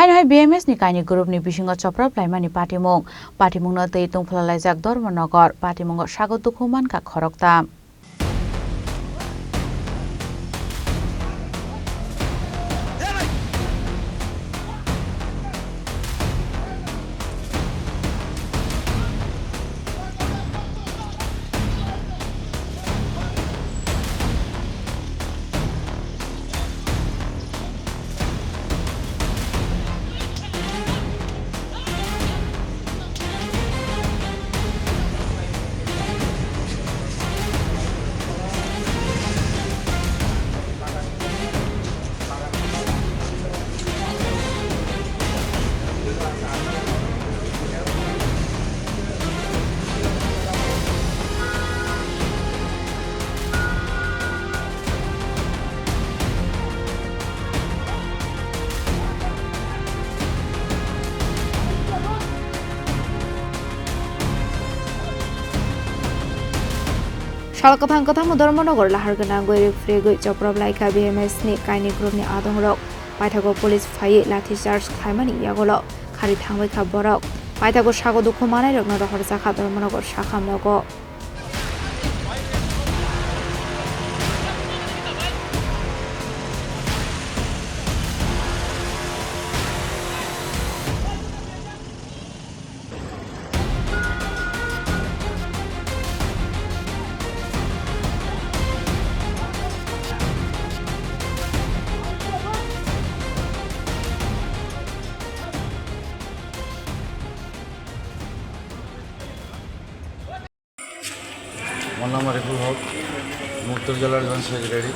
Haino BMS ni Kainwi group ni Bisingo Choproblaimani Patimung Patimungno twiwi Tongphwlajak Dharmanagar Patimungo Sago Dukho Mankha Khoroktham. Khoroktham Dharmanagar Lahargana Bisingo Choproblaimani BMS ni Kainwi group ni adongrok Paithago police phai lathi charge khaimani yagolo khari thangbai kha borok Paithago Sago Dukho manai rokno Khoroktham Dharmanagar sakhamnago उत्तर जिलार जन secretary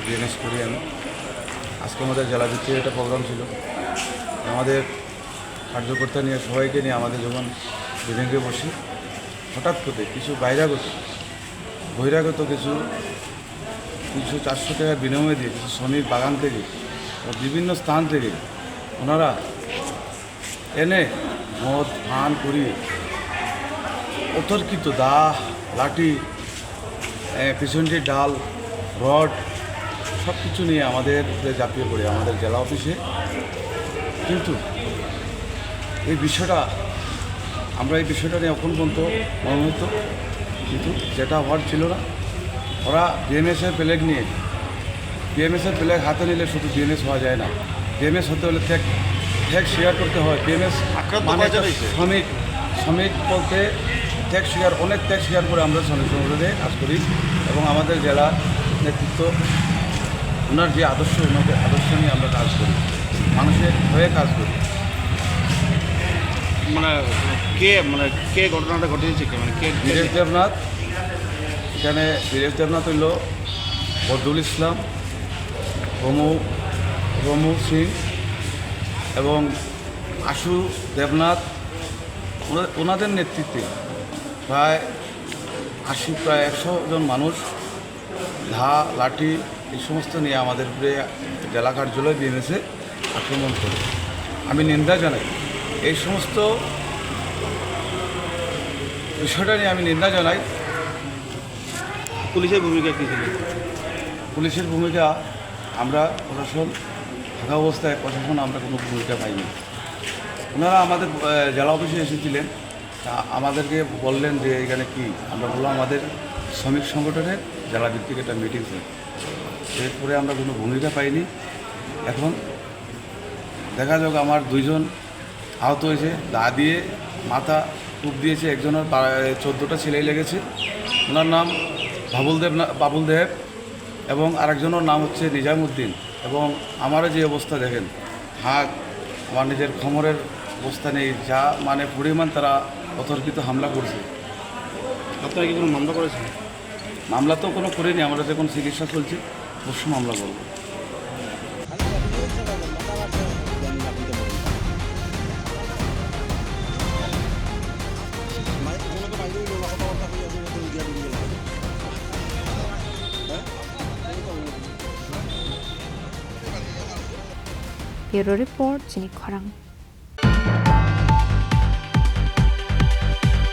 BMS करी आज के जिला भित्तिक एक programme छिलो कार्यकर्ता निये सबाइके निये जखन मिटिंगे बसि हठात् करे किछु बहिरागत किछु 400 टाका बिनिमय दिए किछु श्रमिक बागान थेके विभिन्न स्थान थेके ओनारा एने मद पान करिए अतर्कित दा लाठी पिछनटी डाल रड सब किछु निये झापिए पड़े जिला अफिसे किन्तु विषयटा निये एखन पर्यन्त मर्मित किन्तु जेटा हওয়ার ছিল না ওরা BMS এর প্লেগ নিয়ে BMS এর প্লেগ হাতে নিলে শুধু BMS হওয়া যায় না BMS হতে হলে ত্যাগ স্বীকার করতে হয় BMS মানে শ্রমিক বলতে ত্যাগ স্বীকার অনেক ত্যাগ স্বীকার করে আমরা শ্রমিক সংগঠনে কাজ করি এবং আমাদের জেলা নেতৃত্ব ওনার যে আদর্শ নিয়ে আমরা কাজ করি মানুষের হয়ে কাজ করি কে ঘটনাটা ঘটিয়েছে কে বীরেশ দেবনাথ এখানে বীরেশ দেবনাথ হইল বদুল ইসলাম রমু সিং এবং আশু দেবনাথ ওনাদের নেতৃত্বে প্রায় 100 জন মানুষ ধা লাঠি এই সমস্ত নিয়ে আমাদের উপরে জেলা কার্যালয় BMS-এ আক্রমণ করে আমি নিন্দা জানাই এই সমস্ত বিষয়টা নিয়ে আমি নিন্দা জানাই পুলিশের ভূমিকা কী ছিল পুলিশের ভূমিকা আমরা প্রশাসন থাকা অবস্থায় আমরা কোনো ভূমিকা পাইনি ওনারা আমাদের জেলা অফিসে এসেছিলেন আমাদেরকে বললেন যে এখানে কি আমরা বললাম আমাদের শ্রমিক সংগঠনের জেলা ভিত্তিক একটা মিটিং ছিল এরপরে আমরা কোনো ভূমিকা পাইনি এখন দেখা যাক আমার 2 জন আহত হয়েছে দা দিয়ে মাথা টুপ দিয়েছে একজনের 14টা সেলাই লেগেছে ওনার নাম বাবুল দেব এবং আরেকজনের নাম হচ্ছে নিজামুদ্দিন এবং আমারও যে অবস্থা দেখেন হাত আমার নিজের কোমরের অবস্থা নেই যা পরিমাণ তারা অতর্কিত হামলা করছে আপনারা কি কোনো মামলা করেছেন মামলা তো কোনো করিনি আমরা যখন চিকিৎসা চলছে অবশ্যই মামলা করব Bureau Report, Chini Khorang.